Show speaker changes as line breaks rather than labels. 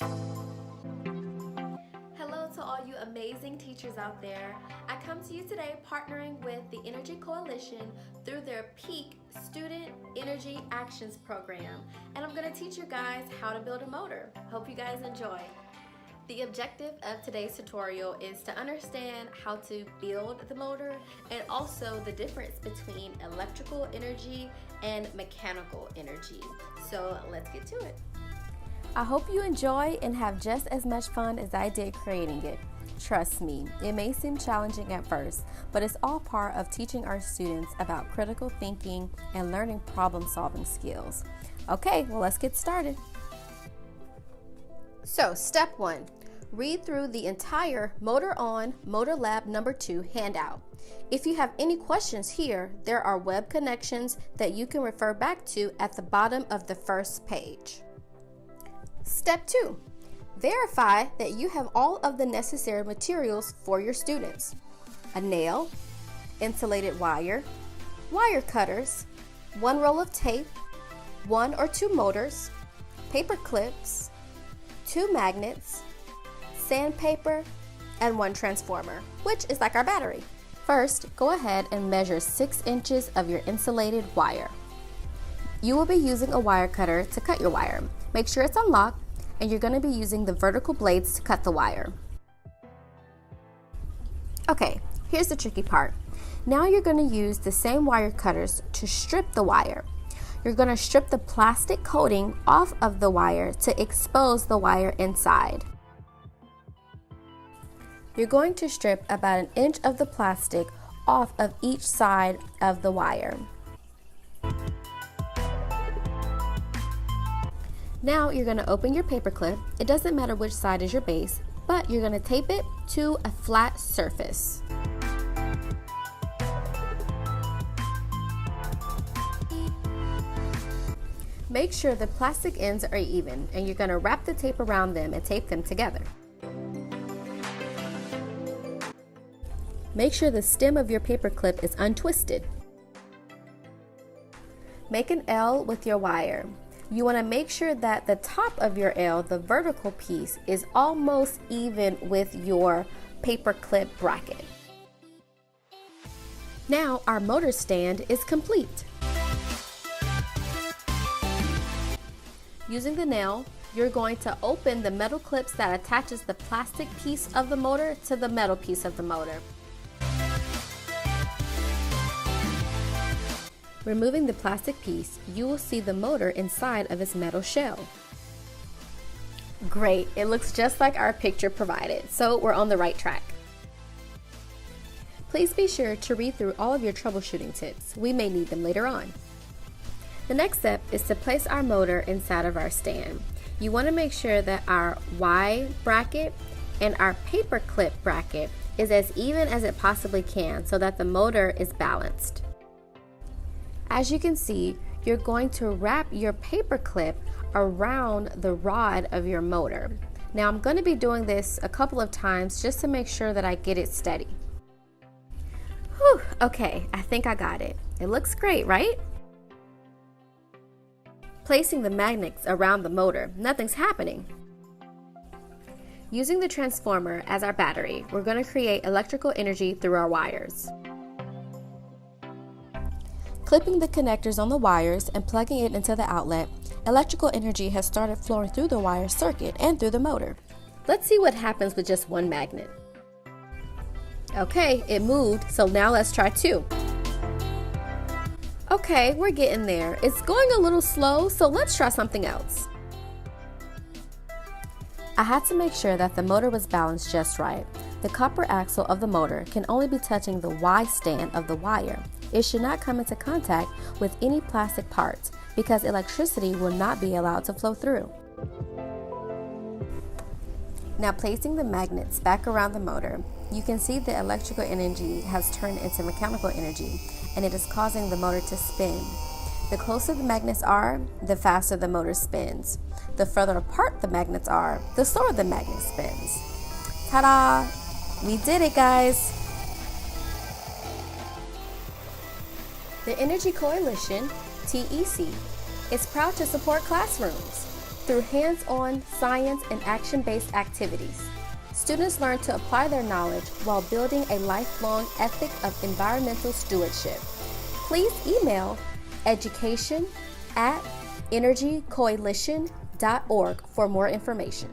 Hello to all you amazing teachers out there. I come to you today partnering with the Energy Coalition through their Peak Student Energy Actions Program. And I'm going to teach you guys how to build a motor. Hope you guys enjoy. The objective of today's tutorial is to understand how to build the motor and also the difference between electrical energy and mechanical energy. So let's get to it. I hope you enjoy and have just as much fun as I did creating it. Trust me, it may seem challenging at first, but it's all part of teaching our students about critical thinking and learning problem-solving skills. Okay, well, let's get started. So, step 1, read through the entire Motor On, Motor Lab number 2 handout. If you have any questions here, there are web connections that you can refer back to at the bottom of the first page. Step 2, verify that you have all of the necessary materials for your students. A nail, insulated wire, wire cutters, 1 roll of tape, 1 or 2 motors, paper clips, 2 magnets, sandpaper, and 1 transformer, which is like our battery. First, go ahead and measure 6 inches of your insulated wire. You will be using a wire cutter to cut your wire. Make sure it's unlocked, and you're going to be using the vertical blades to cut the wire. Okay, here's the tricky part. Now you're going to use the same wire cutters to strip the wire. You're going to strip the plastic coating off of the wire to expose the wire inside. You're going to strip about 1 inch of the plastic off of each side of the wire. Now you're going to open your paper clip. It doesn't matter which side is your base, but you're going to tape it to a flat surface. Make sure the plastic ends are even, and you're going to wrap the tape around them and tape them together. Make sure the stem of your paper clip is untwisted. Make an L with your wire. You want to make sure that the top of your L, the vertical piece, is almost even with your paper clip bracket. Now our motor stand is complete. Using the nail, you're going to open the metal clips that attaches the plastic piece of the motor to the metal piece of the motor. Removing the plastic piece, you will see the motor inside of its metal shell. Great, it looks just like our picture provided, so we're on the right track. Please be sure to read through all of your troubleshooting tips. We may need them later on. The next step is to place our motor inside of our stand. You want to make sure that our Y bracket and our paper clip bracket is as even as it possibly can so that the motor is balanced. As you can see, you're going to wrap your paper clip around the rod of your motor. Now I'm going to be doing this a couple of times just to make sure that I get it steady. Whew, okay, I think I got it. It looks great, right? Placing the magnets around the motor, nothing's happening. Using the transformer as our battery, we're going to create electrical energy through our wires. Clipping the connectors on the wires and plugging it into the outlet, electrical energy has started flowing through the wire circuit and through the motor. Let's see what happens with just 1 magnet. Okay, it moved, so now let's try 2. Okay, we're getting there. It's going a little slow, so let's try something else. I had to make sure that the motor was balanced just right. The copper axle of the motor can only be touching the Y stand of the wire. It should not come into contact with any plastic parts because electricity will not be allowed to flow through. Now placing the magnets back around the motor, you can see the electrical energy has turned into mechanical energy and it is causing the motor to spin. The closer the magnets are, the faster the motor spins. The further apart the magnets are, the slower the magnet spins. Ta-da! We did it, guys! The Energy Coalition, TEC, is proud to support classrooms. through hands-on science and action-based activities. Students learn to apply their knowledge while building a lifelong ethic of environmental stewardship. Please email education@energycoalition.org for more information.